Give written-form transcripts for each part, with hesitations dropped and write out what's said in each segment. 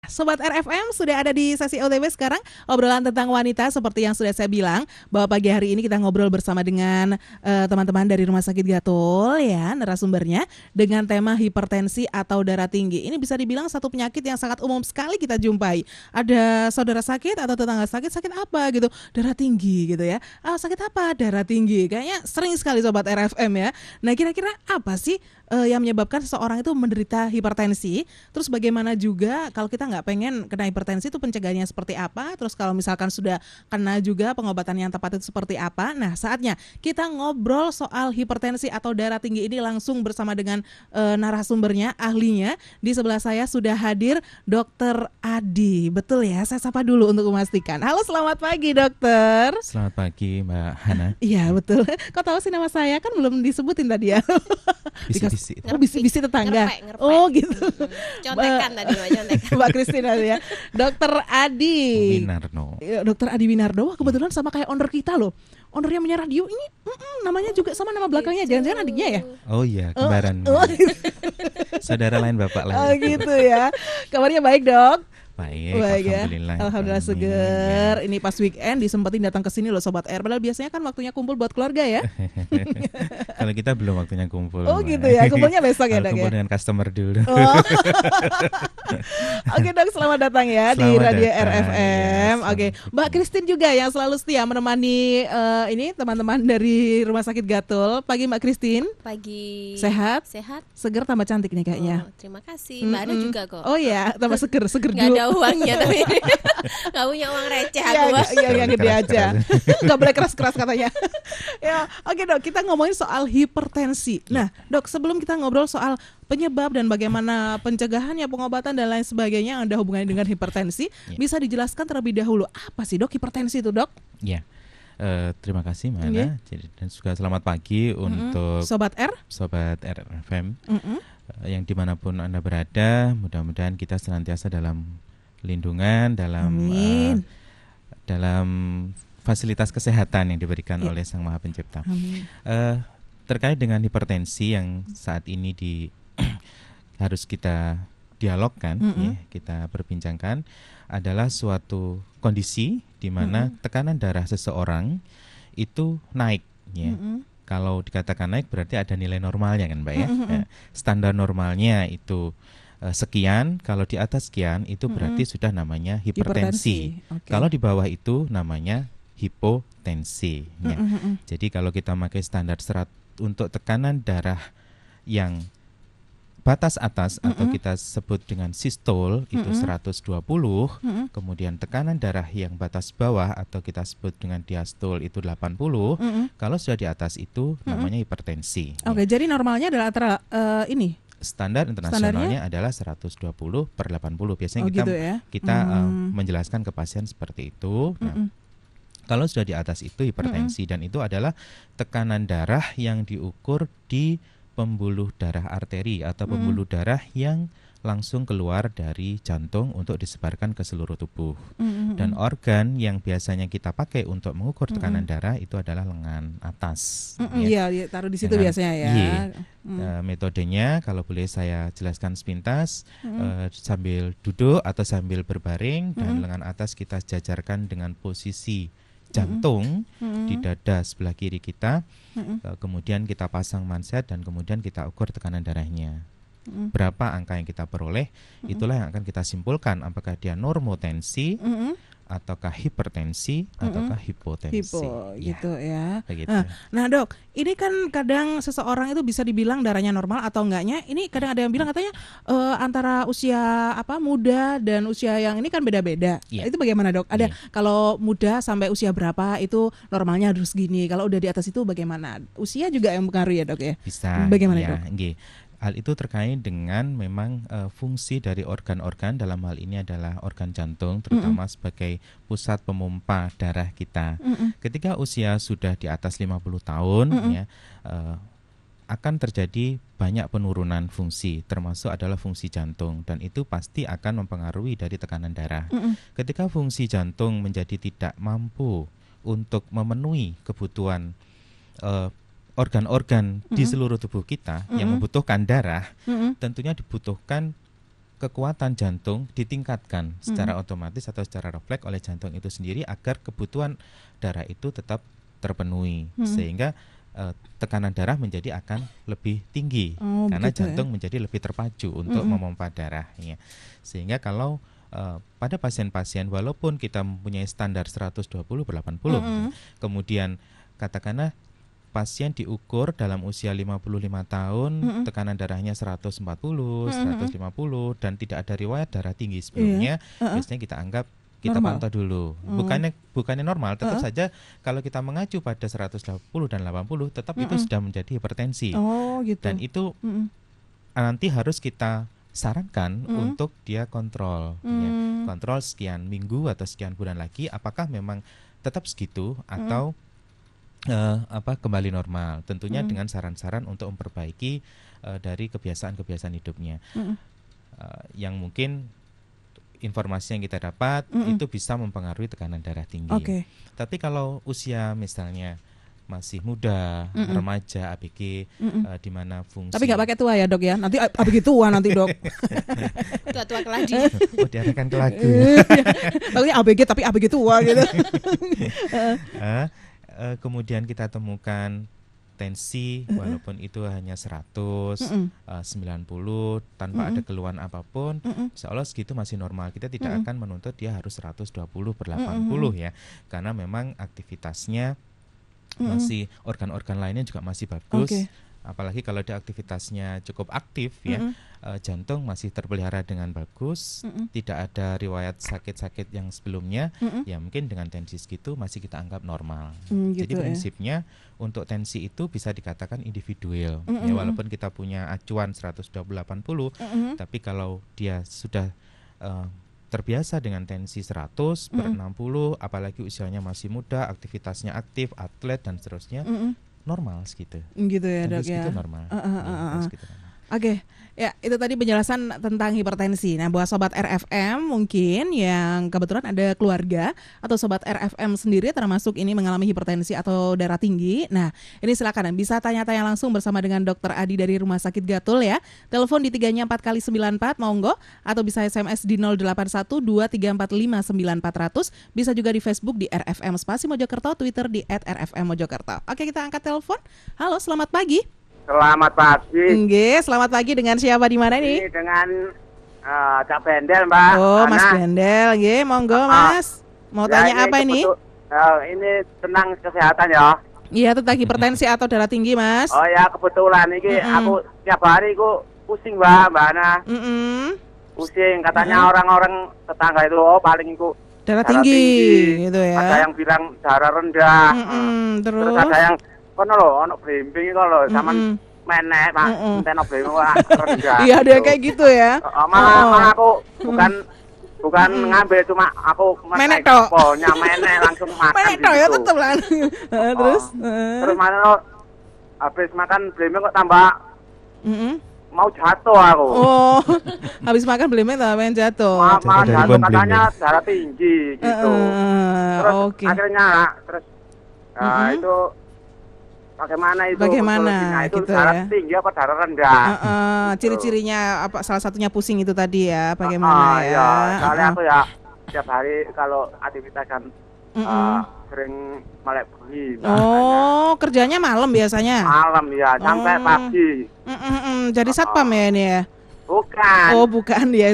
Sobat RFM sudah ada di sesi OTW sekarang, obrolan tentang wanita seperti yang sudah saya bilang bahwa pagi hari ini kita ngobrol bersama dengan teman-teman dari Rumah Sakit Gatul ya, narasumbernya dengan tema hipertensi atau darah tinggi. Ini bisa dibilang satu penyakit yang sangat umum sekali kita jumpai. Ada saudara sakit atau tetangga sakit apa gitu, darah tinggi gitu ya. Sakit apa? Darah tinggi. Kayaknya sering sekali Sobat RFM ya. Nah, kira-kira apa sih yang menyebabkan seseorang itu menderita hipertensi? Terus bagaimana juga kalau kita nggak pengen kena hipertensi itu pencegahannya seperti apa? Terus kalau misalkan sudah kena juga pengobatan yang tepat itu seperti apa? Nah, saatnya kita ngobrol soal hipertensi atau darah tinggi ini langsung bersama dengan narasumbernya, ahlinya. Di sebelah saya sudah hadir Dokter Adi. Betul ya? Saya sapa dulu untuk memastikan. Halo, selamat pagi Dokter. Selamat pagi Mbak Hana. Iya betul. Kok tahu sih nama saya? Kan belum disebutin tadi ya. Bisi-bisi. Bisi-bisi tetangga. Ngerpek. Oh gitu. Contekan tadi Mbak, contekan. Mbak Kristina ya. Dokter Adi Winarno. Dokter Adi Winardo. Wah, kebetulan sama kayak owner kita loh. Owner yang punya radio ini namanya juga sama nama belakangnya. Jangan-jangan adiknya ya? Oh iya, kembaran. Saudara lain bapak lain. Oh gitu ya. Kabarnya baik dok? Baik ya. Alhamdulillah. Alhamdulillah seger. Ini pas weekend disempetin datang ke sini loh Sobat R. Padahal biasanya kan waktunya kumpul buat keluarga ya. Kalau kita belum waktunya kumpul. Oh gitu ya. Kumpulnya besok ya dok kumpul ya. dengan customer dulu. Oh. Oke dok, selamat datang ya di Radio RFM. Ya, Oke, Mbak Christine juga yang selalu setia menemani ini teman-teman dari Rumah Sakit Gatul. Pagi Mbak Christine. Pagi. Sehat? Sehat. Seger tambah cantik nih kayaknya. Oh, terima kasih. Mbak Ana juga kok. Oh ya, tambah seger Nggak dulu. ada uangnya tapi nggak punya uang receh aku. Iya, gede aja. Nggak boleh keras-keras katanya. Ya, oke dok, kita ngomongin soal hipertensi. Nah, dok, sebelum kita ngobrol soal penyebab dan bagaimana pencegahannya, pengobatan dan lain sebagainya yang ada hubungannya dengan hipertensi, bisa dijelaskan terlebih dahulu apa sih dok hipertensi itu dok? Iya. Terima kasih Mbak Hana. Dan juga selamat pagi untuk Sobat RFM yang dimanapun Anda berada. Mudah-mudahan kita senantiasa dalam lindungan, dalam fasilitas kesehatan yang diberikan oleh Sang Maha Pencipta. Terkait dengan hipertensi yang saat ini harus kita dialogkan, ya, kita perbincangkan, adalah suatu kondisi di mana tekanan darah seseorang itu naik, ya. Kalau dikatakan naik berarti ada nilai normalnya kan Mbak ya. Standar normalnya itu sekian, kalau di atas sekian itu berarti sudah namanya hipertensi. Okay. Kalau di bawah itu namanya hipotensi. Ya. Jadi kalau kita pakai standar untuk tekanan darah yang batas atas atau kita sebut dengan sistol itu 120, kemudian tekanan darah yang batas bawah atau kita sebut dengan diastol itu 80, kalau sudah di atas itu namanya hipertensi. Oke, jadi normalnya adalah antara ini standar internasionalnya adalah 120/80. Biasanya kita menjelaskan ke pasien seperti itu. Nah, kalau sudah di atas itu hipertensi, dan itu adalah tekanan darah yang diukur di pembuluh darah arteri atau pembuluh darah yang langsung keluar dari jantung untuk disebarkan ke seluruh tubuh. Dan organ yang biasanya kita pakai untuk mengukur tekanan darah itu adalah lengan atas. Iya, taruh di situ biasanya ya. Metodenya kalau boleh saya jelaskan sepintas, sambil duduk atau sambil berbaring, dan lengan atas kita jajarkan dengan posisi jantung di dada sebelah kiri kita, kemudian kita pasang manset dan kemudian kita ukur tekanan darahnya. Berapa angka yang kita peroleh, itulah yang akan kita simpulkan apakah dia normotensi, ataukah hipertensi, ataukah hipotensi. Gitu ya. Begitu. Nah dok, ini kan kadang seseorang itu bisa dibilang darahnya normal atau enggaknya. Ini kadang ada yang bilang katanya antara usia muda dan usia yang ini kan beda-beda. Itu bagaimana dok? Ada kalau muda sampai usia berapa itu normalnya harus gini. Kalau udah di atas itu bagaimana? Usia juga yang mempengaruhi ya dok ya? Bisa. Bagaimana dok? Hal itu terkait dengan memang fungsi dari organ-organ, dalam hal ini adalah organ jantung, terutama sebagai pusat pemompa darah kita. Ketika usia sudah di atas 50 tahun, ya, akan terjadi banyak penurunan fungsi, termasuk adalah fungsi jantung, dan itu pasti akan mempengaruhi dari tekanan darah. Ketika fungsi jantung menjadi tidak mampu untuk memenuhi kebutuhan organ-organ di seluruh tubuh kita yang membutuhkan darah, tentunya dibutuhkan kekuatan jantung ditingkatkan secara otomatis atau secara refleks oleh jantung itu sendiri agar kebutuhan darah itu tetap terpenuhi, sehingga tekanan darah menjadi akan lebih tinggi karena jantung menjadi lebih terpacu untuk memompa darah ya. Sehingga kalau pada pasien-pasien walaupun kita mempunyai standar 120/80, kemudian katakanlah pasien diukur dalam usia 55 tahun, tekanan darahnya 140, 150 dan tidak ada riwayat darah tinggi sebelumnya, biasanya kita anggap kita normal. pantau dulu. Bukannya normal, tetap saja kalau kita mengacu pada 120 dan 80 tetap itu sudah menjadi hipertensi. Oh, gitu. Dan itu nanti harus kita sarankan untuk dia kontrol ya. Kontrol sekian minggu atau sekian bulan lagi apakah memang tetap segitu atau kembali normal, tentunya dengan saran-saran untuk memperbaiki dari kebiasaan-kebiasaan hidupnya. Yang mungkin informasi yang kita dapat itu bisa mempengaruhi tekanan darah tinggi. Tapi kalau usia misalnya masih muda, remaja, ABG, di mana fungsi. Tapi nggak pakai tua ya dok ya? Nanti ABG tua nanti dok. Tua-tua keladi. Oh diarahkan ke lagu ya. Takutnya ABG tapi ABG tua gitu. Kemudian kita temukan tensi walaupun itu hanya 100, 90 tanpa ada keluhan apapun, seolah segitu masih normal. Kita tidak akan menuntut dia harus 120/80 ya, karena memang aktivitasnya masih organ-organ lainnya juga masih bagus. Apalagi kalau dia aktivitasnya cukup aktif ya, jantung masih terpelihara dengan bagus, tidak ada riwayat sakit-sakit yang sebelumnya, ya mungkin dengan tensi segitu masih kita anggap normal. Gitu Jadi prinsipnya untuk tensi itu bisa dikatakan individual, ya walaupun kita punya acuan 120/80, tapi kalau dia sudah terbiasa dengan tensi 100/60, apalagi usianya masih muda, aktivitasnya aktif, atlet dan seterusnya, normal segitu. Gitu ya dok ya. Normal. Oke, ya itu tadi penjelasan tentang hipertensi. Nah, buat sobat RFM mungkin yang kebetulan ada keluarga atau sobat RFM sendiri termasuk ini mengalami hipertensi atau darah tinggi. Nah, ini silakan bisa tanya-tanya langsung bersama dengan Dr. Adi dari Rumah Sakit Gatul ya. Telepon di 3-nya 4x94 monggo, atau bisa SMS di 0812345900. Bisa juga di Facebook di RFM Spasi Mojokerto, Twitter di @RFM Mojokerto. Oke, kita angkat telepon. Halo, selamat pagi. Selamat pagi. Nggih, selamat pagi, dengan siapa di mana nih? Ini dengan Cak Bendel, Mbak. Oh, Ana. Mas Bendel, nggih, monggo Mas. Mau tanya apa ini? Ini tentang kesehatan ya. Iya, tentang hipertensi atau darah tinggi, Mas. Oh ya, kebetulan ini aku tiap hari ku pusing, Mbak Ana. Pusing, katanya orang-orang tetangga itu paling ku darah tinggi gitu ya. Ada yang bilang darah rendah. Terus ada yang kono lho, ono blimbing iku lho, sampean menek, Pak. Enteno blimbing rendah. Iya, ada kayak gitu ya. Malah aku bukan ngambil, cuma aku menek tok. Menek langsung makan. Menek tok ya tetep lah. Terus terus mana lo habis makan blimbing kok tambah mau jatuh aku. Oh, habis makan blimbing tambah pengen jatuh. Malah jatuh, katanya darah tinggi gitu. Terus akhirnya itu bagaimana itu? Bagaimana itu gitu darah ya? tinggi apa darah rendah? Ciri-cirinya apa? Salah satunya pusing itu tadi ya? Bagaimana ya? Soalnya aku ya tiap hari kalau aktivitas kan sering melek bengi. Oh, kerjanya malam biasanya? Malam ya, sampai pagi. Jadi satpam ya ini ya? Bukan. Oh, bukan ya.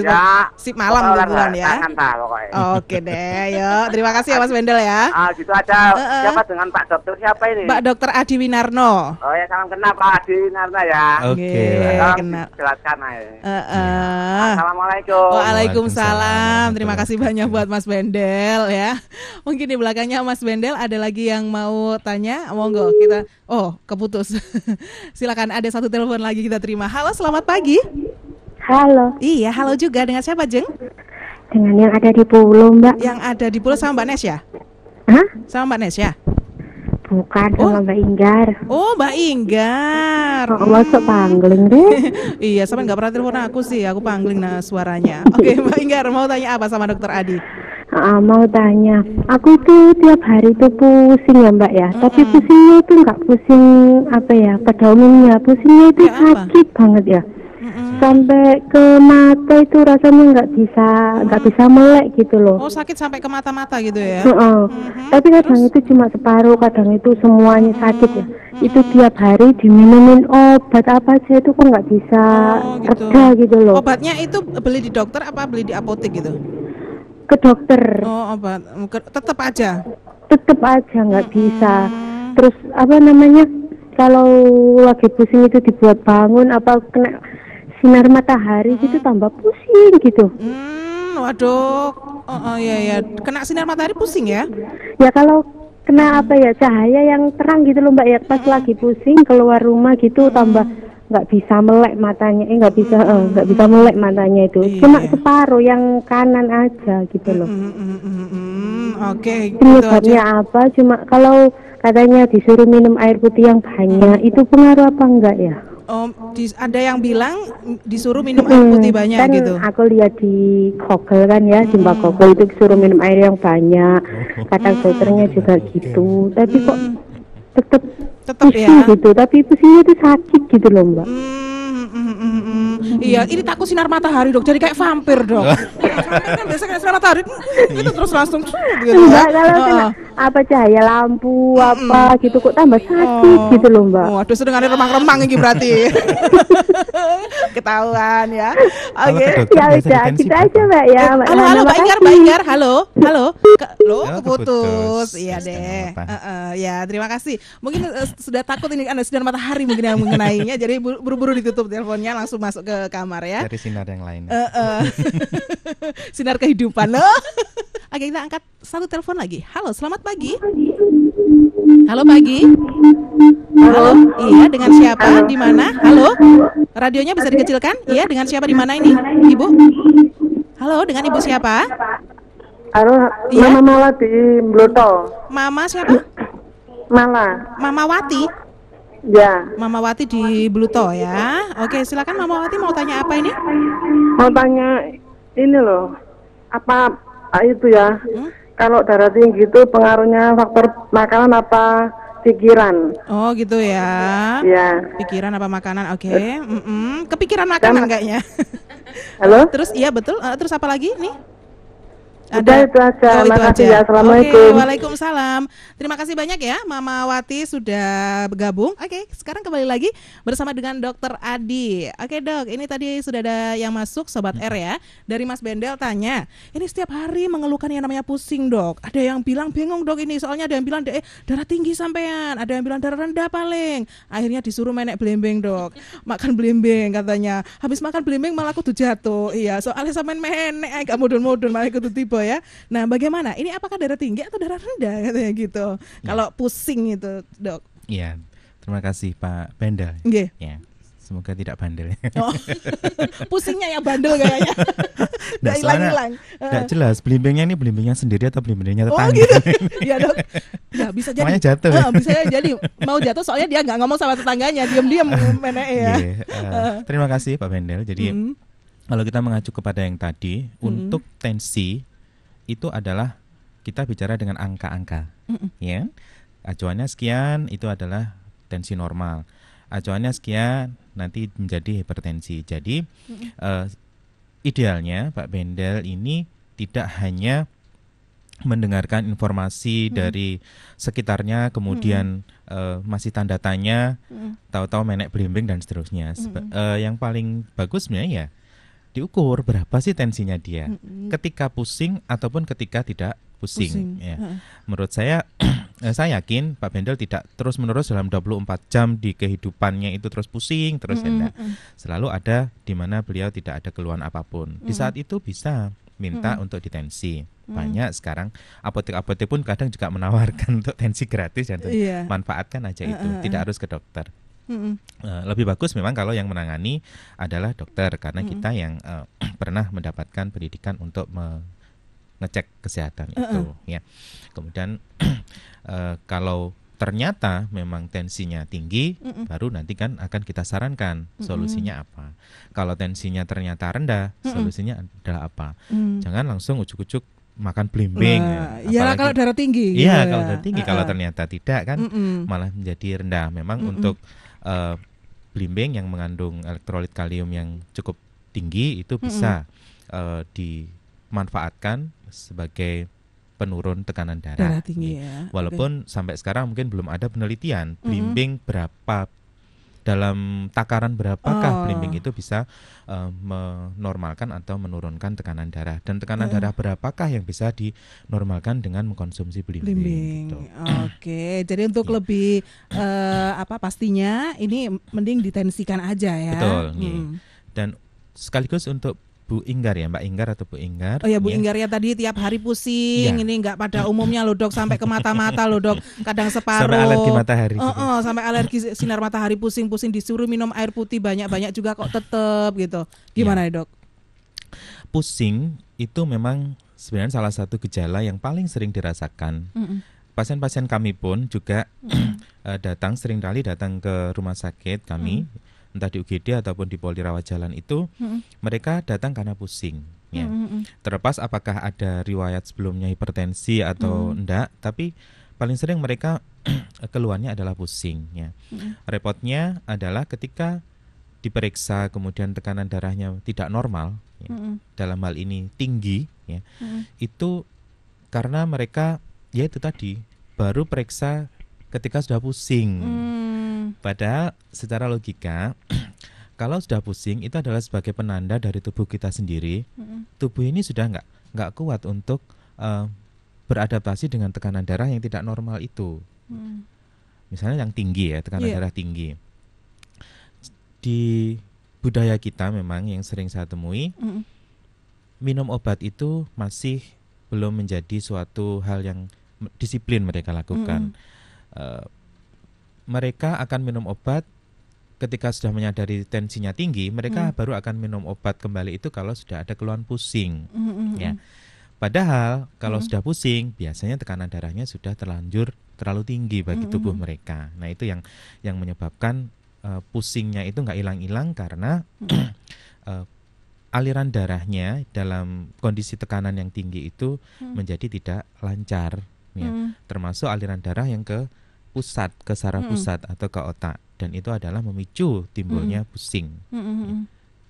Sip malam kebetulan ya. Oke deh, yuk. Terima kasih ya Mas Bendel ya. Gitu aja. Siapa dengan Pak Dokter siapa ini? Pak Dokter Adi Winarno. Oh ya, salam kenal Pak Adi Winarno ya. Oke. Kenal. Jelaskan aja. Assalamualaikum. Waalaikumsalam. Terima kasih banyak buat Mas Bendel ya. Mungkin di belakangnya Mas Bendel ada lagi yang mau tanya. Monggo kita. Oh, keputus. Silakan, ada satu telepon lagi kita terima. Halo, selamat pagi. Halo. Iya, halo juga. Dengan siapa, Jeng? Dengan yang ada di Pulau, Mbak. Yang ada di Pulau sama Mbak Nesya? Hah? Sama Mbak Nesya? Bukan, sama Mbak Inggar. Oh, Mbak Inggar. Kok masuk pangling deh? Iya, sama nggak pernah telepon aku sih. Aku pangling suaranya. Oke, Mbak Inggar, mau tanya apa sama Dokter Adi? Mau tanya, aku tuh tiap hari tuh pusing ya Mbak ya. Tapi pusingnya itu nggak pusing apa ya pada umumnya. Pusingnya itu sakit banget ya. sampai ke mata itu rasanya nggak bisa melek gitu loh. Oh, sakit sampai ke mata-mata gitu ya? Tapi kadang itu cuma separuh, kadang itu semuanya sakit ya. Itu tiap hari diminumin obat apa aja itu kok nggak bisa reda gitu loh. Obatnya itu beli di dokter apa beli di apotek gitu? Ke dokter. Oh, obat tetap aja nggak bisa. Terus apa namanya, kalau lagi pusing itu dibuat bangun apa kena sinar matahari gitu tambah pusing gitu. Waduh. Iya. Kena sinar matahari pusing ya? Ya kalau kena apa ya, cahaya yang terang gitu loh Mbak ya, pas lagi pusing keluar rumah gitu tambah nggak bisa melek matanya, nggak bisa melek matanya itu. Cuma separuh yang kanan aja gitu loh. Oke. Penyebabnya apa? Cuma kalau katanya disuruh minum air putih yang banyak, itu pengaruh apa enggak ya? Oh, ada yang bilang disuruh minum air putih banyak kan gitu. Aku lihat di Google kan ya, di Mbak Google itu disuruh minum air yang banyak. Kata dokternya juga gitu. Tapi kok tetap pusing ya gitu. Tapi pusingnya itu sakit gitu loh Mbak. Iya, ini takut sinar matahari dok, jadi kayak vampir dok. Kan biasa kena sinar matahari itu terus langsung gitu. Enggak, kalau kena apa cahaya lampu apa gitu kok tambah sakit gitu loh Mbak. Waduh, sedengane remang-remang ini berarti. Ketahuan ya. Oke. Ya udah, kita aja Mbak ya. Halo Mbak Ingar. Halo. Keputus. Iya deh. Ya, terima kasih. Mungkin sudah takut ini Anda sinar matahari mungkin yang mengenainya, jadi buru-buru ditutup teleponnya, langsung masuk ke kamar ya. Cari sinar yang lain. Sinar kehidupan loh. Oke, kita angkat satu telepon lagi. Halo, selamat pagi. Halo pagi. Halo. Iya, dengan siapa? Di mana? Halo. Radionya bisa dikecilkan? Iya, dengan siapa di mana ini? Ibu? Halo, dengan ibu siapa? Halo, iya? Mama Mala di Bluto. Mama siapa? Mama Wati. Ya. Mama Wati di Bluto ya. Oke, silakan Mama Wati, mau tanya apa ini? Mau tanya ini loh. Apa itu ya? Kalau darah tinggi itu pengaruhnya faktor makanan apa pikiran? Oh gitu ya. Iya. Pikiran apa makanan? Oke. Kepikiran makanan kayaknya. Halo? Terus iya betul. Terus apa lagi nih? Udah itu aja. Oh, itu makasih aja. Ya. Assalamualaikum. Oke, waalaikumsalam. Terima kasih banyak ya Mama Wati sudah bergabung. Oke, sekarang kembali lagi bersama dengan Dokter Adi. Oke Dok, ini tadi sudah ada yang masuk Sobat R ya. Dari Mas Bendel tanya, ini setiap hari mengeluhkan yang namanya pusing Dok. Ada yang bilang bingung Dok ini, soalnya ada yang bilang darah tinggi sampean, ada yang bilang darah rendah paling. Akhirnya disuruh menek blembeng Dok. Makan blembeng katanya. Habis makan blembeng malah kudu jatuh. Iya, soalnya sampean menek agak mudun-mudun malah kudu tiba ya. Nah, bagaimana? Ini apakah darah tinggi atau darah rendah katanya gitu. Ya. Kalau pusing itu, Dok. Iya. Terima kasih Pak Bendel. Nggih. Ya. Semoga tidak bandel. Oh. Pusingnya yang bandel kayaknya. Udah hilang-hilang. Enggak jelas belimbingnya ini belimbingnya sendiri atau belimbingnya tetangga. Oh gitu. Iya Dok. Ya bisa jadi. Makanya jatuh. Bisa jadi mau jatuh soalnya dia nggak ngomong sama tetangganya, diam-diam menek ya. Terima kasih Pak Bendel. Jadi kalau kita mengacu kepada yang tadi, untuk tensi itu adalah kita bicara dengan angka-angka, ya. Acuannya sekian itu adalah tensi normal. Acuannya sekian nanti menjadi hipertensi. Jadi idealnya Pak Bendel ini tidak hanya mendengarkan informasi dari sekitarnya, kemudian masih tanda tanya, tahu-tahu menek belimbing dan seterusnya. Yang paling bagus sebenarnya ya diukur berapa sih tensinya dia ketika pusing ataupun ketika tidak pusing. Ya. Menurut saya yakin Pak Bendel tidak terus-menerus dalam 24 jam di kehidupannya itu terus pusing terus selalu ada di mana beliau tidak ada keluhan apapun. Di saat itu bisa minta untuk ditensi. Banyak sekarang apotek-apotek pun kadang juga menawarkan untuk tensi gratis dan manfaatkan aja itu, tidak harus ke dokter. Lebih bagus memang kalau yang menangani adalah dokter karena kita yang pernah mendapatkan pendidikan untuk mengecek kesehatan itu ya. Kemudian kalau ternyata memang tensinya tinggi, baru nanti kan akan kita sarankan solusinya apa. Kalau tensinya ternyata rendah, solusinya adalah apa. Jangan langsung ujuk-ujuk makan belimbing. Iya kalau darah tinggi. Iya kalau darah tinggi. Kalau ternyata tidak kan malah menjadi rendah. Memang untuk belimbing yang mengandung elektrolit kalium yang cukup tinggi itu bisa dimanfaatkan sebagai penurun tekanan darah tinggi ya. Walaupun sampai sekarang mungkin belum ada penelitian belimbing berapa, dalam takaran berapakah belimbing itu bisa menormalkan atau menurunkan tekanan darah, dan tekanan darah berapakah yang bisa dinormalkan dengan mengkonsumsi belimbing. Gitu. Oke, jadi untuk lebih pastinya ini mending ditensikan aja ya. Betul. Dan sekaligus untuk Bu Inggar ya, Mbak Inggar atau Bu Inggar. Oh ya Bu Inggar ya, tadi tiap hari pusing, ini nggak pada umumnya loh dok, sampai ke mata-mata loh dok, kadang separuh. Sampai alergi matahari. Sampai alergi sinar matahari, pusing-pusing, disuruh minum air putih banyak-banyak juga kok tetep gitu. Gimana ya dok? Pusing itu memang sebenarnya salah satu gejala yang paling sering dirasakan. Pasien-pasien kami pun juga seringkali datang ke rumah sakit kami. Entah di UGD ataupun di Polri Rawat Jalan itu, mereka datang karena pusing. Ya. Terlepas apakah ada riwayat sebelumnya hipertensi atau enggak, tapi paling sering mereka keluhannya adalah pusing. Ya. Repotnya adalah ketika diperiksa kemudian tekanan darahnya tidak normal, ya, dalam hal ini tinggi, ya, itu karena mereka ya itu tadi baru periksa ketika sudah pusing. Padahal secara logika kalau sudah pusing itu adalah sebagai penanda dari tubuh kita sendiri. Tubuh ini sudah nggak kuat untuk beradaptasi dengan tekanan darah yang tidak normal itu. Misalnya yang tinggi ya, tekanan darah tinggi. Di budaya kita memang yang sering saya temui, minum obat itu masih belum menjadi suatu hal yang disiplin mereka lakukan. Mereka akan minum obat ketika sudah menyadari tensinya tinggi, mereka baru akan minum obat kembali itu kalau sudah ada keluhan pusing. Ya. Padahal kalau sudah pusing, biasanya tekanan darahnya sudah terlanjur terlalu tinggi bagi tubuh mereka. Nah itu yang menyebabkan pusingnya itu nggak hilang-hilang karena aliran darahnya dalam kondisi tekanan yang tinggi itu menjadi tidak lancar. Ya. Termasuk aliran darah yang ke pusat, ke saraf pusat atau ke otak, dan itu adalah memicu timbulnya pusing. Ya.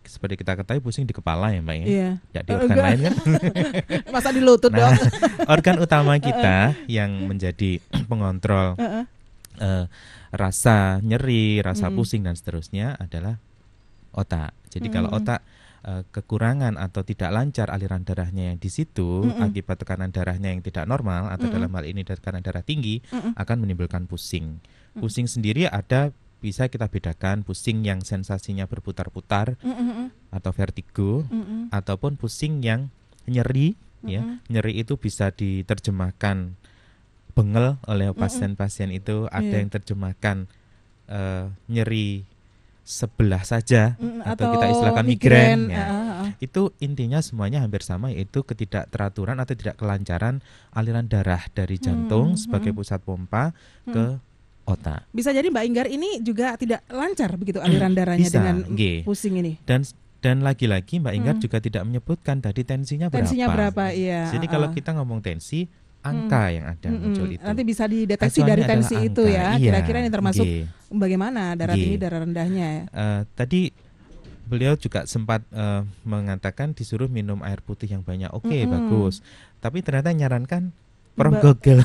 Seperti kita ketahui pusing di kepala ya Mbak ya, tidak di organ lain kan? Masa di lutut dong? Organ utama kita yang menjadi pengontrol rasa nyeri, rasa pusing dan seterusnya adalah otak. Jadi kalau otak kekurangan atau tidak lancar aliran darahnya yang di situ akibat tekanan darahnya yang tidak normal atau dalam hal ini tekanan darah tinggi akan menimbulkan pusing. Pusing sendiri bisa kita bedakan pusing yang sensasinya berputar-putar atau vertigo ataupun pusing yang nyeri. Ya, nyeri itu bisa diterjemahkan bengel oleh pasien-pasien itu, ada yang terjemahkan nyeri sebelah saja atau kita istilahkan migrain. Itu intinya semuanya hampir sama, yaitu ketidakteraturan atau tidak kelancaran aliran darah dari jantung sebagai pusat pompa ke otak. Bisa jadi Mbak Inggar ini juga tidak lancar begitu aliran darahnya dengan pusing ini. Dan lagi-lagi Mbak Inggar juga tidak menyebutkan tadi tensinya berapa. Iya. Jadi kalau kita ngomong tensi, angka yang ada muncul itu. Nanti bisa dideteksi dari tensi itu ya. Kira-kira ini termasuk bagaimana darah tinggi, darah rendahnya ya. Tadi beliau juga sempat mengatakan disuruh minum air putih yang banyak. Oke, bagus. Tapi ternyata nyarankan Google.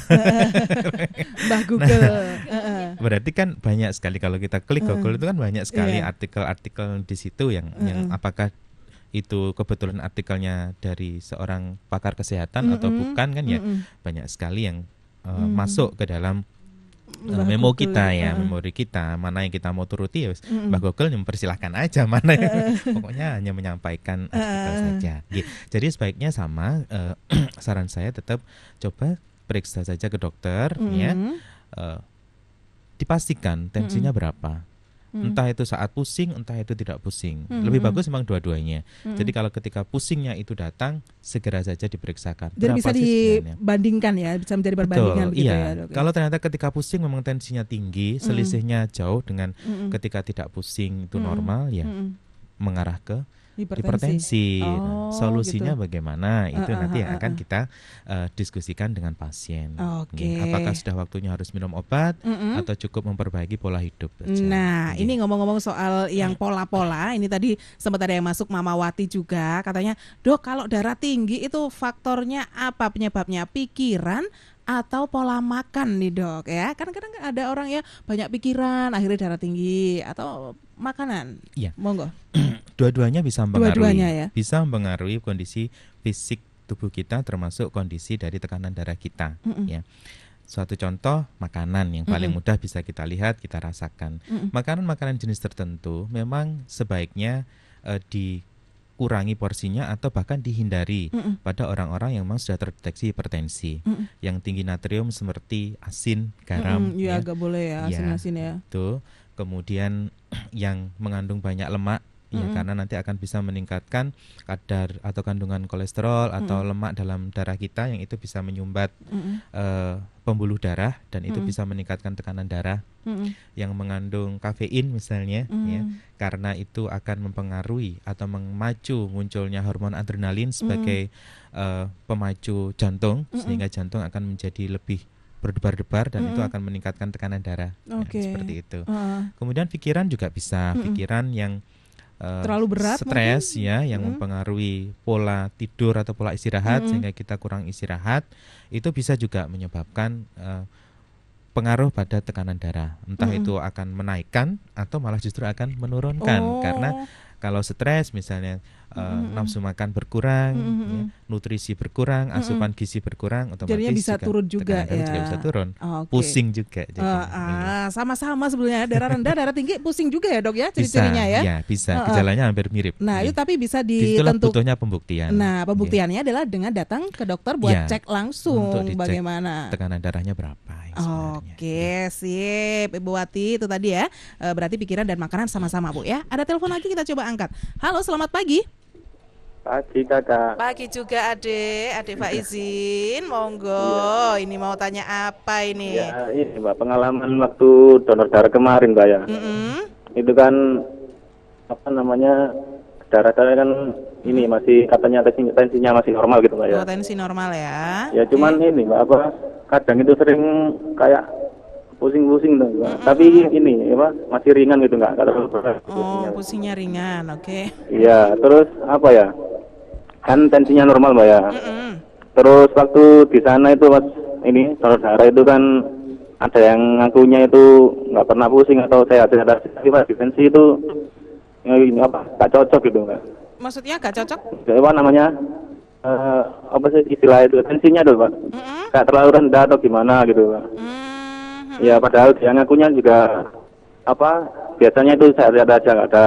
Mbah Google. Berarti kan banyak sekali kalau kita klik Google itu kan banyak sekali artikel-artikel di situ yang apakah itu kebetulan artikelnya dari seorang pakar kesehatan atau bukan kan ya, banyak sekali yang masuk ke dalam memo kita ya, memori kita, mana yang kita mau turuti ya Mbak Google mempersilahkan aja mana pokoknya hanya menyampaikan artikel saja. Jadi sebaiknya sama, saran saya tetap coba periksa saja ke dokter ya, dipastikan tensinya berapa. Entah itu saat pusing, entah itu tidak pusing. Lebih bagus memang dua-duanya. Jadi kalau ketika pusingnya itu datang, segera saja diperiksakan. Jadi bisa dibandingkan ya, bisa menjadi perbandingan gitu ya dok. Kalau ternyata ketika pusing memang tensinya tinggi, selisihnya jauh dengan ketika tidak pusing itu normal ya, mengarah ke hipertensi. Oh, Solusinya gitu. bagaimana? Itu nanti yang akan kita diskusikan dengan pasien. Oke. Apakah sudah waktunya harus minum obat atau cukup memperbaiki pola hidup saja. Nah, ini ngomong-ngomong soal yang pola-pola, ini tadi sempat ada yang masuk Mama Wati juga, katanya, "Dok, kalau darah tinggi itu faktornya apa penyebabnya? Pikiran atau pola makan nih, Dok?" Ya, kadang-kadang ada orang ya banyak pikiran akhirnya darah tinggi, atau makanan. Iya. Monggo. Dua-duanya bisa mempengaruhi. Dua-duanya ya. Bisa mempengaruhi kondisi fisik tubuh kita, termasuk kondisi dari tekanan darah kita. Ya. Suatu contoh makanan yang paling mudah bisa kita lihat, kita rasakan. Makanan-makanan jenis tertentu memang sebaiknya dikurangi porsinya atau bahkan dihindari pada orang-orang yang memang sudah terdeteksi hipertensi. Yang tinggi natrium seperti asin, garam. Ya, agak boleh ya, asin-asin ya. Itu. Kemudian yang mengandung banyak lemak, ya, karena nanti akan bisa meningkatkan kadar atau kandungan kolesterol atau lemak dalam darah kita, yang itu bisa menyumbat pembuluh darah dan itu bisa meningkatkan tekanan darah. Yang mengandung kafein misalnya, ya, karena itu akan mempengaruhi atau memacu munculnya hormon adrenalin sebagai pemacu jantung, sehingga jantung akan menjadi lebih berdebar-debar dan itu akan meningkatkan tekanan darah. Ya, seperti itu. Kemudian pikiran juga bisa, pikiran yang terlalu berat, stres ya, yang mempengaruhi pola tidur atau pola istirahat, sehingga kita kurang istirahat, itu bisa juga menyebabkan pengaruh pada tekanan darah. Entah itu akan menaikkan atau malah justru akan menurunkan. Karena kalau stres misalnya nafsu makan berkurang, ya, nutrisi berkurang, asupan gizi berkurang, otomatis jadinya bisa turun juga ya. Juga bisa turun. Okay. Pusing juga. Sama-sama sebenarnya, darah rendah, darah tinggi, pusing juga ya, Dok ya, ciri-cirinya ya. Iya, bisa. Gejalanya hampir mirip. Nah, itu tapi bisa Disitulah ditentukan. butuhnya pembuktian. Nah, pembuktiannya adalah dengan datang ke dokter buat cek langsung untuk dicek bagaimana tekanan darahnya berapa. Oke, sip Ibu Wati, itu tadi ya. Berarti pikiran dan makanan sama-sama, Bu ya. Ada telepon lagi, kita coba angkat. Halo, selamat pagi. Pagi Kakak. Pagi juga Adik Faizin, monggo. Ini mau tanya apa ini? Ya ini Mbak, pengalaman waktu donor darah kemarin Mbak ya. Itu kan apa namanya, darah-darah kan ini masih katanya tensinya masih normal gitu Mbak ya. Tensi normal ya. Ya cuman ini Mbak, apa kadang itu sering kayak pusing-pusing tuh Mbak. Tapi ini apa masih ringan gitu nggak terlalu berat. Pusingnya ringan, oke. Iya, terus apa ya? Kan tensinya normal Mbak ya. Terus waktu di sana itu pas ini donor darah itu kan ada yang ngakunya itu nggak pernah pusing atau sehat-sehat, tapi pas di tensi itu ini apa nggak cocok gitu Mbak. Maksudnya nggak cocok? Apa namanya? Apa sih istilah itu, tensinya tuh Pak? Nggak terlalu rendah atau gimana gitu Pak? Ya padahal dia ngakunya juga apa biasanya itu sehat-sehat aja, nggak ada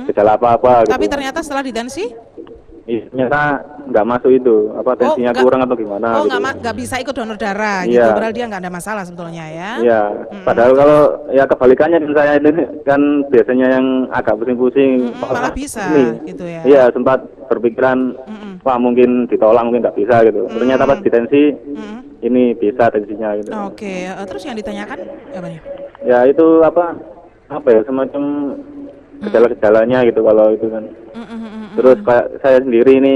gejala apa-apa. Tapi gitu. ternyata setelah ditensi? Ternyata nggak masuk itu, apa tensinya kurang atau gimana? Gitu. Nggak bisa ikut donor darah, gitu. Padahal dia nggak ada masalah sebetulnya ya? Iya. Padahal kalau ya kebalikannya saya ini kan biasanya yang agak pusing-pusing, malah bisa, gitu ya? Iya, sempat berpikiran, wah mungkin ditolak, mungkin nggak bisa gitu. Ternyata pas ditensi, ini bisa tensinya gitu. Oke. Terus yang ditanyakan apa nih? Ya itu apa ya semacam gejala-gejalanya gitu kalau itu kan. Terus kayak saya sendiri ini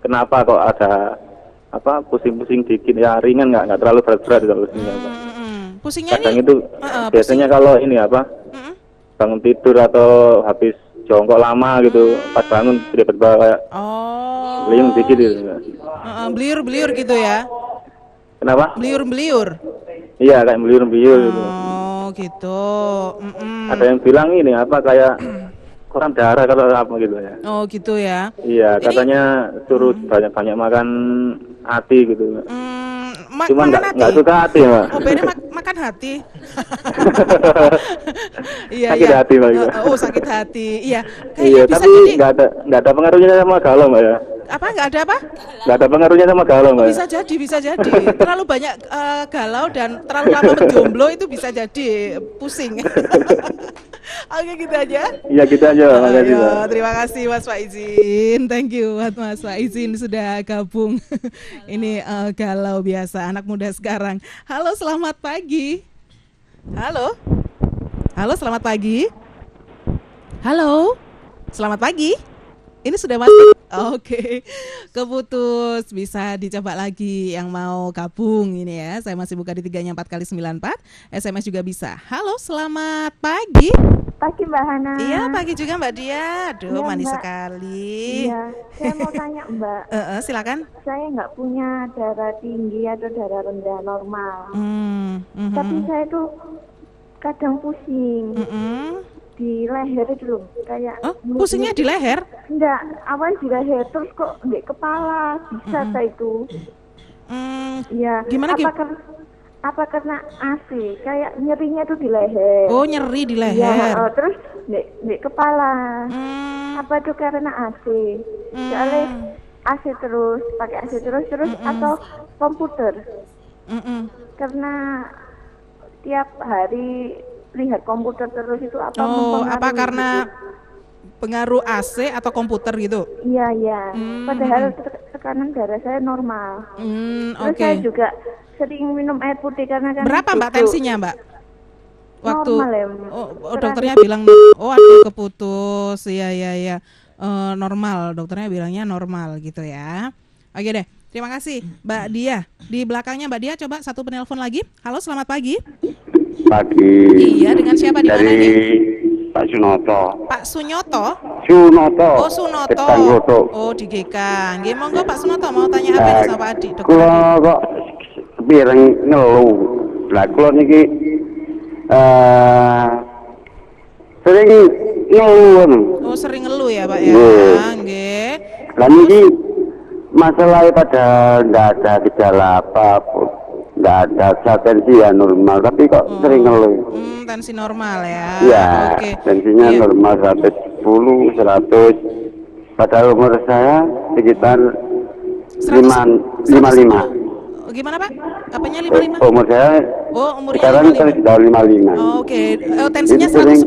kenapa kok ada apa pusing-pusing dikit ya, ringan nggak terlalu berat-berat kalau pusingnya Pak. Pusingnya kadang ini itu biasanya kalau ini apa bangun tidur atau habis jongkok lama gitu, pas bangun tiba-tiba kayak beliung dikit gitu. Beliur-beliur gitu ya? Kenapa? Beliur-beliur? Iya, kayak beliur-beliur gitu. Gitu. Ada yang bilang ini apa kayak kurang darah kalau apa gitu ya. Oh gitu ya. Iya, katanya suruh banyak-banyak makan hati gitu. Cuma nggak suka hati Mbak. Oh beda makan hati. Iya, sakit hati Mbak. Sakit hati. Iya. Iya, tapi nggak ada pengaruhnya sama galau Mbak ya. Apa nggak ada apa? Nggak ada pengaruhnya sama galau Mbak. Bisa jadi. Terlalu banyak galau dan terlalu lama menjomblo itu bisa jadi pusing. Oke gitu aja. Iya gitu aja. Makasih Mbak. Terima kasih Mas Faizin. Thank you buat Mas Faizin sudah gabung. Ini galau biasa anak muda sekarang. Halo, selamat pagi. Halo, selamat pagi. Halo, selamat pagi. Ini sudah masuk. Oke. Keputus, bisa dicoba lagi yang mau gabung ini ya. Saya masih buka di 3-nya 4x94. SMS juga bisa. Halo, selamat pagi. Pagi Mbak Hana. Iya, pagi juga Mbak Dia. Aduh, Iya, manis Mbak. sekali. Iya, saya mau tanya Mbak. Silakan. Saya nggak punya darah tinggi atau darah rendah normal. Tapi saya tuh kadang pusing. Di leher itu loh, kayak pusingnya di leher? Enggak, awalnya di leher terus kok di kepala bisa kayak itu. Iya. Gimana? Apa karena AC? Kayak nyerinya tuh di leher. Oh, nyeri di leher. Iya, terus di kepala. Apa itu karena AC? Soalnya AC terus, pakai AC terus atau komputer? Karena tiap hari lihat komputer terus itu apa mempengaruhi? Apa karena gitu? pengaruh AC atau komputer gitu? Iya. Padahal tekanan darah saya normal. Terus saya juga sering minum air putih karena kan. Berapa Mbak tensinya Mbak? Waktu normal ya. Dokternya bilang aduh keputus. Iya. Normal, dokternya bilangnya normal gitu ya. Oke deh. Terima kasih Mbak Dia. Di belakangnya Mbak Dia coba satu penelpon lagi. Halo, selamat pagi. Pagi. Iya, dengan siapa di mana nih? Pak Sunoto. Pak Sunyoto? Sunoto. Oh, Sunoto. Ketanggoto. Oh, di GK. Nggih, monggo Pak Sunoto mau tanya apa nih sama Pak Adi? Kula kok pireng ngeluh. Lah kula niki sering ngeluh. Oh, sering ngeluh ya, Pak ya. Nggih. Lah niki masalahnya pada nggak ada gejala apapun. Nggak ada tensi ya normal, tapi kok sering ngeluh. Tensi normal ya. Iya, Oke. tensinya normal 110, 100. Padahal umur saya sekitar 55. Gimana Pak? Apanya 55? Umur saya umurnya sekarang 55. sudah 55. Oke. Tensinya 110.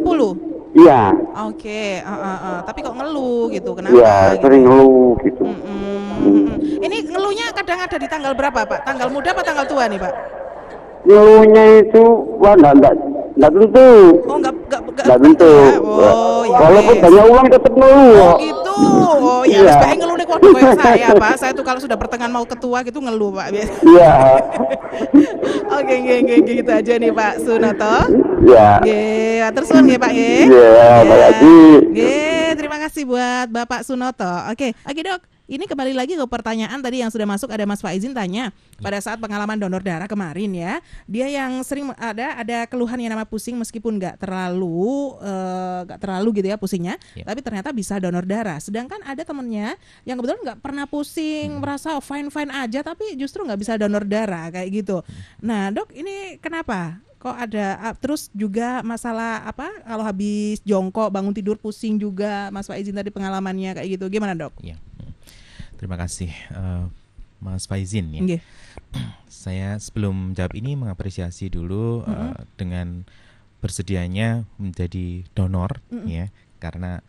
Iya. Oke. Tapi kok ngeluh gitu? Kenapa? Iya, sering ngeluh gitu. Ini ngeluhnya kadang ada di tanggal berapa Pak? Tanggal muda apa tanggal tua nih Pak? Ngeluhnya itu enggak tentu. Oh, enggak tentu. Ya. Oh, ya. Walaupun banyak uang tetap ngeluh. Oh, gitu. Oh, ya wis bae ngeluh nek waduh kayak saya, Pak. Saya tuh kalau sudah pertengahan mau ketua gitu ngeluh, Pak. Iya. Oke, gitu aja nih Pak Sunoto. Iya. Nggih, terus nggih Pak nggih. Iya, Pak Haji. Nggih, terima kasih buat Bapak Sunoto. Oke, Dok. Ini kembali lagi ke pertanyaan tadi yang sudah masuk. Ada Mas Faizin tanya pada saat pengalaman donor darah kemarin ya, dia yang sering ada keluhan yang nama pusing meskipun nggak terlalu gitu ya pusingnya, tapi ternyata bisa donor darah. Sedangkan ada temennya yang kebetulan nggak pernah pusing, merasa fine aja, tapi justru nggak bisa donor darah kayak gitu. Nah Dok, ini kenapa? Kok ada terus juga masalah apa? Kalau habis jongkok bangun tidur pusing juga, Mas Faizin tadi pengalamannya kayak gitu. Gimana Dok? Ya. Terima kasih Mas Faizin ya. Okay. Saya sebelum jawab ini mengapresiasi dulu dengan bersedianya menjadi donor ya, karena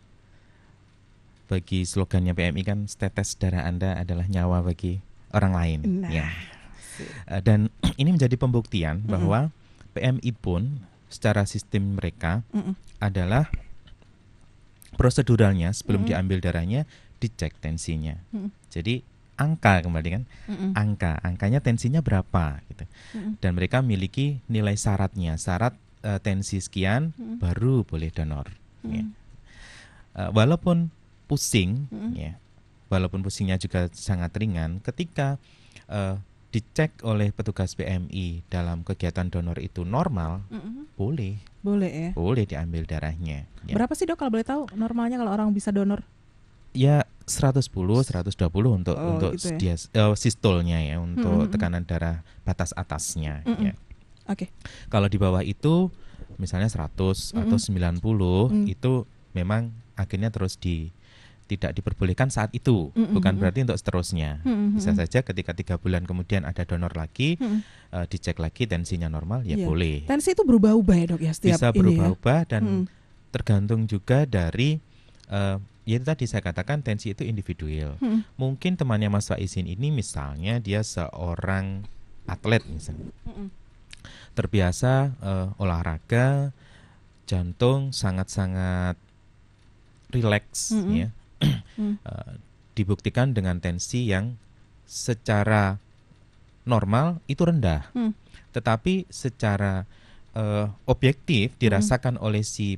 bagi slogannya PMI kan setetes darah Anda adalah nyawa bagi orang lain ya. Dan ini menjadi pembuktian bahwa PMI pun secara sistem mereka adalah proseduralnya sebelum diambil darahnya dicek tensinya. Jadi angka kembali kan, angkanya tensinya berapa gitu. Dan mereka memiliki nilai syaratnya, syarat tensi sekian baru boleh donor. Ya. Walaupun pusing, ya, walaupun pusingnya juga sangat ringan, ketika dicek oleh petugas PMI dalam kegiatan donor itu normal, boleh ya, boleh diambil darahnya. Ya. Berapa sih Dok kalau boleh tahu normalnya kalau orang bisa donor? Ya 110, 120 untuk gitu ya? Sistolnya ya, untuk tekanan darah batas atasnya. Ya. Oke. Kalau di bawah itu, misalnya 100 atau 90, itu memang akhirnya terus tidak diperbolehkan saat itu, bukan berarti untuk seterusnya. Bisa saja ketika 3 bulan kemudian ada donor lagi, dicek lagi tensinya normal, ya boleh. Tensi itu berubah-ubah ya Dok ya setiap bisa berubah-ubah dan tergantung juga dari ya tadi saya katakan tensi itu individual. Mungkin temannya Mas Faizin ini misalnya dia seorang atlet misalnya, terbiasa olahraga, jantung sangat-sangat rileks ya, dibuktikan dengan tensi yang secara normal itu rendah, tetapi secara objektif dirasakan oleh si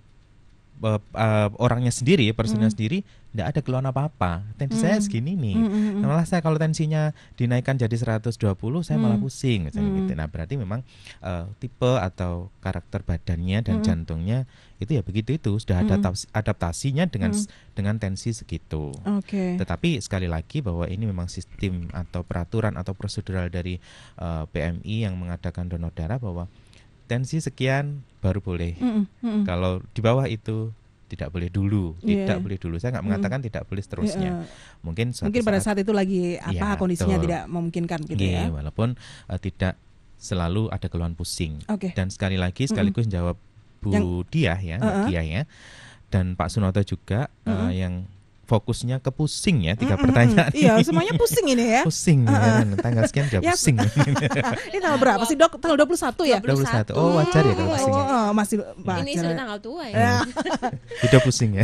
orangnya sendiri, personnya sendiri, tidak ada keluhan apa-apa. Tensi saya segini nih. Malah saya kalau tensinya dinaikkan jadi 120, saya malah pusing misalnya gitu. Nah, berarti memang tipe atau karakter badannya dan jantungnya itu ya begitu, itu sudah ada adaptasinya dengan tensi segitu. Tetapi sekali lagi bahwa ini memang sistem atau peraturan atau prosedural dari PMI yang mengadakan donor darah bahwa tensi sekian baru boleh. Kalau di bawah itu tidak boleh dulu, tidak boleh dulu. Saya nggak mengatakan tidak boleh seterusnya. Mungkin pada saat itu lagi kondisinya tidak memungkinkan gitu ya. Walaupun tidak selalu ada keluhan pusing. Dan sekali lagi sekaligus jawab Bu Diah ya, Mbak Diah ya, dan Pak Sunoto juga yang fokusnya ke pusing ya, 3 pertanyaan. Iya, semuanya pusing ini ya. Pusing ya, tanggal sekian udah pusing. Ini tanggal berapa sih, Dok? Tanggal 21 ya? 21. Oh, wajar ya kalau pusing. Masih wajar. Ini sudah tanggal tua ya. Udah pusing ya.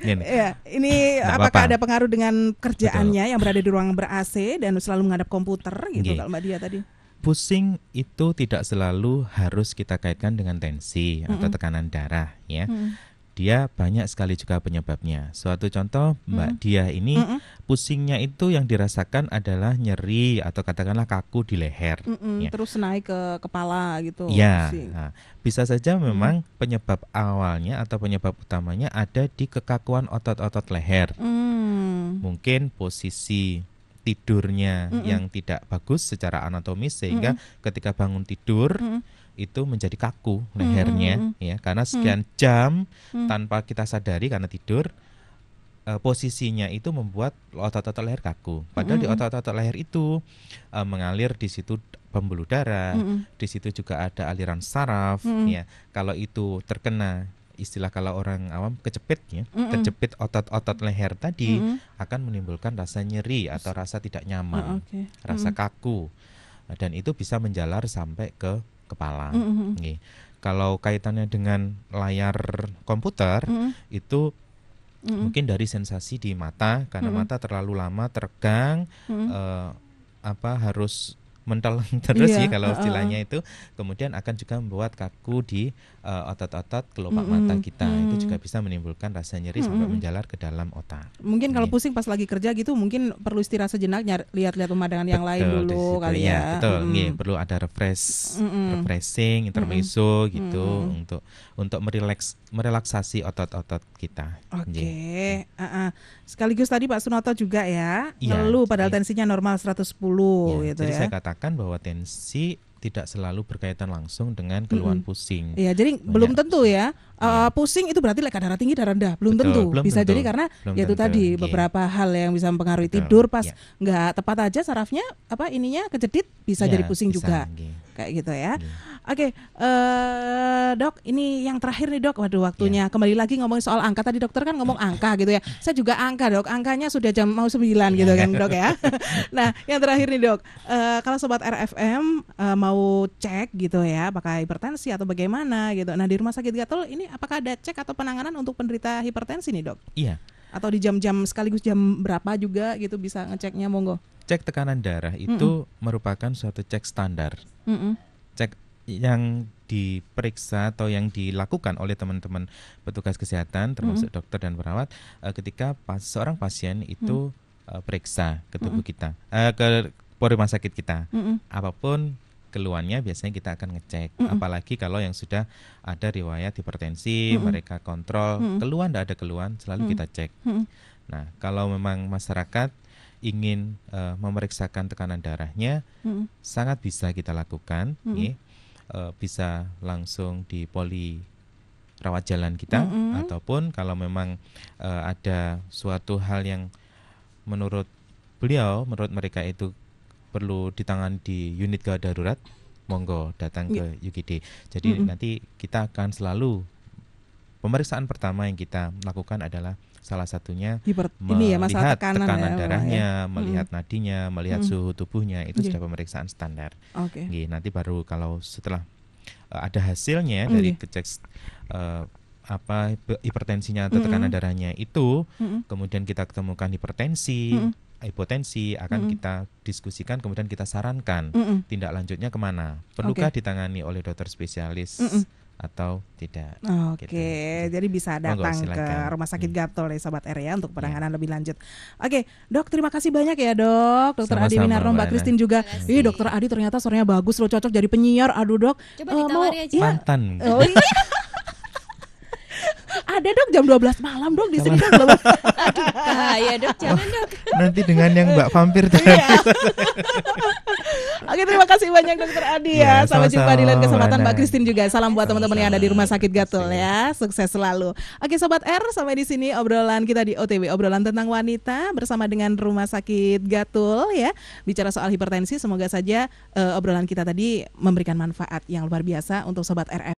Iya. Ini apakah ada pengaruh dengan kerjaannya yang berada di ruang ber-AC dan selalu menghadap komputer gitu kalau Mbak Dia tadi? Pusing itu tidak selalu harus kita kaitkan dengan tensi atau tekanan darah ya. Dia banyak sekali juga penyebabnya. Suatu contoh Mbak Dia ini pusingnya itu yang dirasakan adalah nyeri atau katakanlah kaku di leher. Ya. Terus naik ke kepala gitu. Ya, nah, bisa saja memang penyebab awalnya atau penyebab utamanya ada di kekakuan otot-otot leher. Mungkin posisi tidurnya yang tidak bagus secara anatomis sehingga ketika bangun tidur itu menjadi kaku lehernya ya, karena sekian jam tanpa kita sadari karena tidur posisinya itu membuat otot-otot leher kaku. Padahal di otot-otot leher itu mengalir di situ pembuluh darah, di situ juga ada aliran saraf ya. Kalau itu terkena, istilah kalau orang awam kejepit ya, terjepit otot-otot leher tadi akan menimbulkan rasa nyeri atau rasa tidak nyaman, rasa kaku, dan itu bisa menjalar sampai ke kepala. Kalau kaitannya dengan layar komputer itu mungkin dari sensasi di mata, karena mata terlalu lama teregang, harus menteleng terus ya kalau istilahnya itu, kemudian akan juga membuat kaku di otot-otot kelopak mata kita. Itu juga bisa menimbulkan rasa nyeri sampai menjalar ke dalam otak. Mungkin kalau pusing pas lagi kerja gitu mungkin perlu istirahat sejenak, lihat-lihat pemandangan yang lain dulu kali ya. Betul, perlu ada refreshing, intermezzo gitu untuk merelaksasi otot-otot kita. Sekaligus tadi Pak Sunoto juga ya, ngeluh padahal tensinya normal 110 gitu jadi ya. Saya katakan bahwa tensi tidak selalu berkaitan langsung dengan keluhan pusing. Iya, jadi belum tentu ya. Pusing itu berarti darah tinggi, darah rendah. Belum tentu. Bisa jadi karena ya itu tadi beberapa hal yang bisa mempengaruhi tidur pas nggak tepat aja sarafnya ininya kejedit bisa jadi pusing juga. Kayak gitu ya. Oke, Dok, ini yang terakhir nih Dok. Waduh, waktunya kembali lagi ngomongin soal angka. Tadi dokter kan ngomong angka gitu ya. Saya juga angka Dok. Angkanya sudah jam mau 9 gitu kan Dok ya. Nah, yang terakhir nih Dok. Kalau Sobat RFM mau cek gitu ya, apakah hipertensi atau bagaimana gitu. Nah, di Rumah Sakit Gatul ini apakah ada cek atau penanganan untuk penderita hipertensi nih Dok? Iya. Atau di jam-jam sekaligus jam berapa juga gitu bisa ngeceknya, monggo. Cek tekanan darah itu merupakan suatu cek standar. Cek yang diperiksa atau yang dilakukan oleh teman-teman petugas kesehatan termasuk dokter dan perawat ketika seorang pasien itu periksa ke tubuh kita, ke rumah sakit kita. Apapun keluhannya biasanya kita akan ngecek. Apalagi kalau yang sudah ada riwayat hipertensi, mereka kontrol, keluhan tidak ada keluhan, selalu kita cek. Nah, kalau memang masyarakat ingin memeriksakan tekanan darahnya, sangat bisa kita lakukan. Bisa langsung di poli rawat jalan kita, ataupun kalau memang ada suatu hal yang menurut mereka itu perlu ditangani di unit gawat darurat, monggo datang ke UGD. Jadi nanti kita akan selalu, pemeriksaan pertama yang kita lakukan adalah salah satunya melihat tekanan darahnya, melihat nadinya, melihat suhu tubuhnya, itu sudah pemeriksaan standar. Nanti baru kalau setelah ada hasilnya dari cek hipertensinya atau tekanan darahnya itu, kemudian kita ketemukan hipertensi, hipotensi, akan kita diskusikan, kemudian kita sarankan tindak lanjutnya kemana, perlukah ditangani oleh dokter spesialis atau tidak. Oke, gitu. Jadi bisa datang ke Rumah Sakit Gatol ya Sobat R ya untuk penanganan lebih lanjut. Oke, Dok, terima kasih banyak ya Dok. Dokter Adi Winarno, Mbak Christine juga. Dokter Adi ternyata suaranya bagus loh, cocok jadi penyiar. Aduh Dok. Coba ditawari aja. Mantan. Oh, iya. Ada Dok jam 12 malam Dok di sini Dok. Aduh, bahaya Dok, jangan Dok. Nanti dengan yang Mbak Vampir. Oke, terima kasih banyak Dokter Adi ya. Sampai jumpa di lain kesempatan Mbak Christine juga. Salam buat teman-teman yang ada di Rumah Sakit Gatol ya. Sukses selalu. Oke Sobat R, sampai di sini obrolan kita di OTW, obrolan tentang wanita bersama dengan Rumah Sakit Gatol ya. Bicara soal hipertensi, semoga saja obrolan kita tadi memberikan manfaat yang luar biasa untuk Sobat RF.